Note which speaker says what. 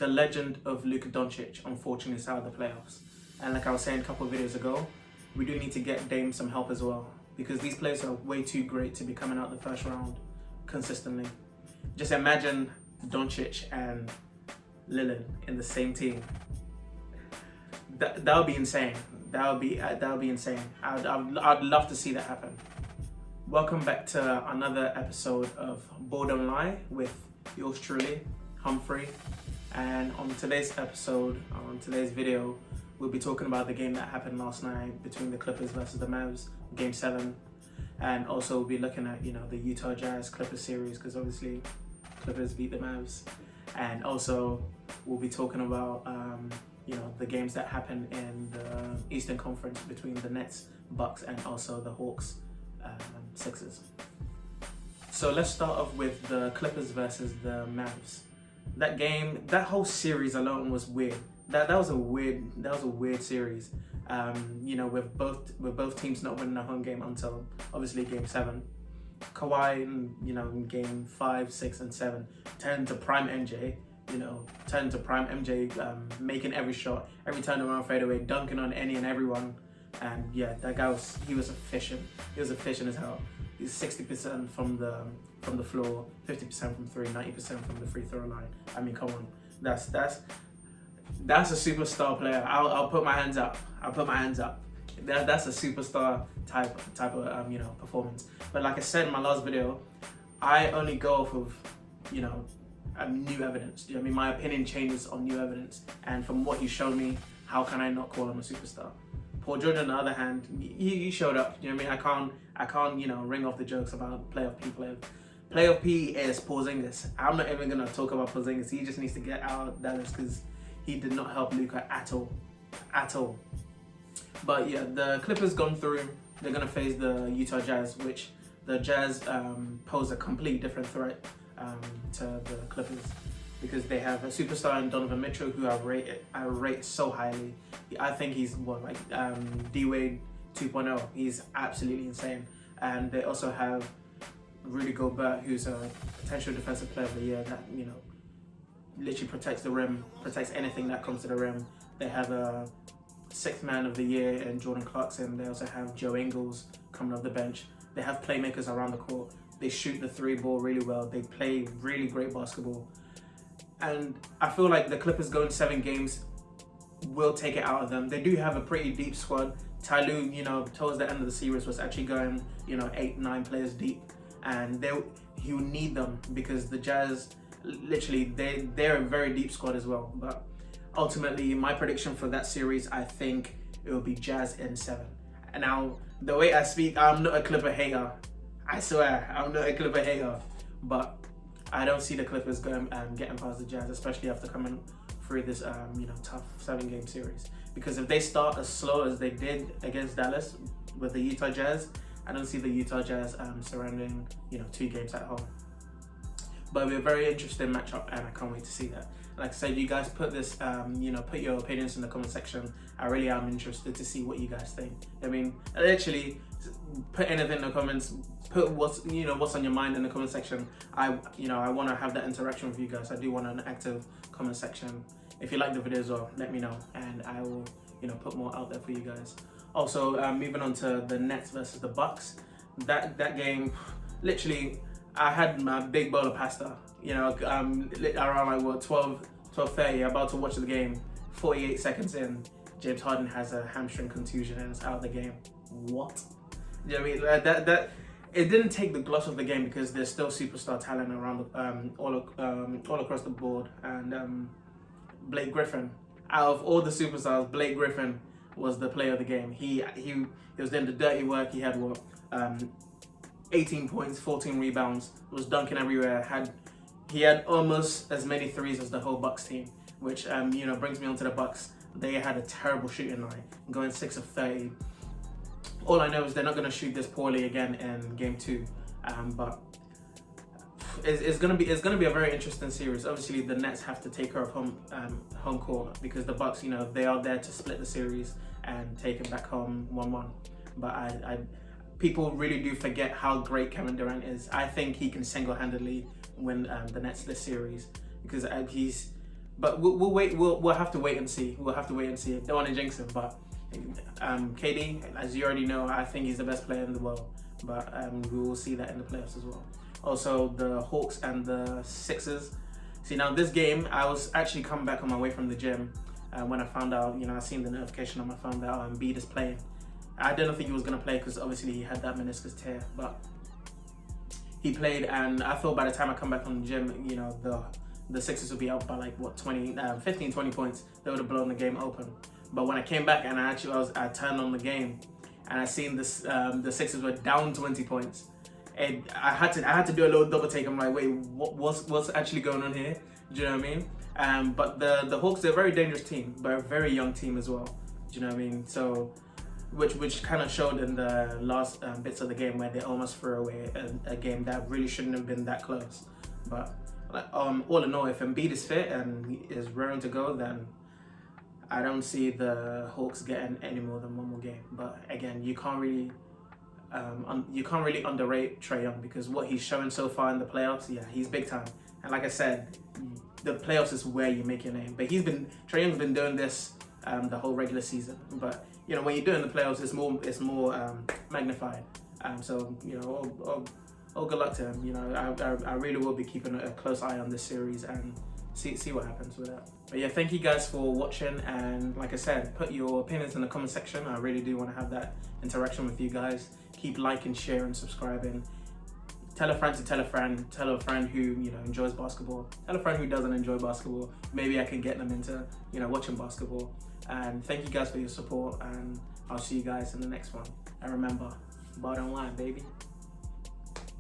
Speaker 1: the legend of Luka Doncic unfortunately is out of the playoffs. And like I was saying a couple of videos ago, we do need to get Dame some help as well, because these players are way too great to be coming out the first round consistently. Just imagine Doncic and Lillard in the same team. That would be insane. That would be insane. I'd love to see that happen. Welcome back to another episode of Ball Don't Lie with yours truly, Humphrey. And on today's episode, on today's video, we'll be talking about the game that happened last night between the Clippers versus the Mavs, Game 7. And also we'll be looking at, the Utah Jazz Clippers series, because obviously Clippers beat the Mavs. And also we'll be talking about, the games that happened in the Eastern Conference between the Nets, Bucks, and also the Hawks, Sixers. So let's start off with the Clippers versus the Mavs. That game, that whole series alone was weird. That was a weird series. With both teams not winning a home game until obviously Game 7. Kawhi, in Game 5, 6, and 7 turned to prime MJ. Making every shot, every turnaround fadeaway, dunking on any and everyone. And yeah, that guy he was efficient. He was efficient as hell. He's 60% from the floor, 50% from three, 90% from the free throw line. I mean, come on, that's a superstar player. I'll put my hands up. That's a superstar type of performance. But like I said in my last video, I only go off of new evidence. My opinion changes on new evidence, and from what he showed me, how can I not call him a superstar? Paul George, on the other hand, he showed up. I can't ring off the jokes about playoff P players. Playoff P is Porzingis. I'm not even gonna talk about Porzingis. He just needs to get out of Dallas because he did not help Luka at all. But yeah, the Clippers gone through. They're gonna face the Utah Jazz, which the Jazz pose a completely different threat to the Clippers, because they have a superstar in Donovan Mitchell, who I rate so highly. I think he's D-Wade 2.0. He's absolutely insane. And they also have Rudy Gobert, who's a potential defensive player of the year that, literally protects the rim, protects anything that comes to the rim. They have a sixth man of the year in Jordan Clarkson. They also have Joe Ingles coming off the bench. They have playmakers around the court. They shoot the three ball really well. They play really great basketball. And I feel like the Clippers going 7 games will take it out of them. They do have a pretty deep squad. Ty Lue, towards the end of the series was actually going, 8, 9 players deep. And he will need them, because the Jazz, literally, they're a very deep squad as well. But ultimately, my prediction for that series, I think it will be Jazz in 7. And now, the way I speak, I'm not a Clipper hater. I swear, I'm not a Clipper hater. But I don't see the Clippers getting past the Jazz, especially after coming through this tough 7-game series. Because if they start as slow as they did against Dallas with the Utah Jazz, I don't see the Utah Jazz surrounding 2 games at home. But it'll be a very interesting matchup, and I can't wait to see that. Like I said, you guys put this, put your opinions in the comment section. I really am interested to see what you guys think. Literally, put anything in the comments. Put what's on your mind in the comment section. I want to have that interaction with you guys. I do want an active comment section. If you like the video as well, let me know, and I will put more out there for you guys. Also, moving on to the Nets versus the Bucks. That game, literally, I had my big bowl of pasta. Around 12:30, about to watch the game. 48 seconds in, James Harden has a hamstring contusion and is out of the game. What? That it didn't take the gloss off the game, because there's still superstar talent around all across the board. And Blake Griffin, out of all the superstars, Blake Griffin was the player of the game. He was doing the dirty work. He had 18 points, 14 rebounds, was dunking everywhere. He had almost as many threes as the whole Bucks team, which brings me on to the Bucks. They had a terrible shooting line, going 6 of 30. All I know is they're not going to shoot this poorly again in Game 2, but it's gonna be a very interesting series. Obviously, the Nets have to take care of home court, because the Bucks, they are there to split the series and take it back home 1-1. But people really do forget how great Kevin Durant is. I think he can single-handedly win the Nets this series, because he's But we'll wait. We'll have to wait and see. We'll have to wait and see. Don't want to jinx him, but KD, as you already know, I think he's the best player in the world. But we will see that in the playoffs as well. Also, the Hawks and the Sixers. See, now this game, I was actually coming back on my way from the gym when I found out, I seen the notification on my phone that Embiid is playing. I didn't think he was going to play because obviously he had that meniscus tear, but he played, and I thought by the time I come back from the gym, the Sixers would be up by like, 15, 20 points. They would have blown the game open. But when I came back and I turned on the game and I seen this, the Sixers were down 20 points. And I had to do a little double take. I'm like, wait, what's actually going on here? Do you know what I mean? But the Hawks, they're a very dangerous team, but a very young team as well. Do you know what I mean? So, which kind of showed in the last bits of the game where they almost threw away a game that really shouldn't have been that close. But all in all, if Embiid is fit and he is raring to go, then I don't see the Hawks getting any more than one more game. But again, you can't really underrate Trae Young, because what he's shown so far in the playoffs, yeah, he's big time. And like I said, the playoffs is where you make your name. But Trae Young's been doing this the whole regular season. But when you're doing the playoffs, it's more magnified. So all good luck to him. I really will be keeping a close eye on this series and see what happens with that. But yeah, thank you guys for watching, and like I said, put your opinions in the comment section. I really do want to have that interaction with you guys. Keep liking, sharing, subscribing. Tell a friend to tell a friend. Tell a friend who enjoys basketball. Tell a friend who doesn't enjoy basketball. Maybe I can get them into watching basketball. And thank you guys for your support, and I'll see you guys in the next one. And remember, bottom line, baby.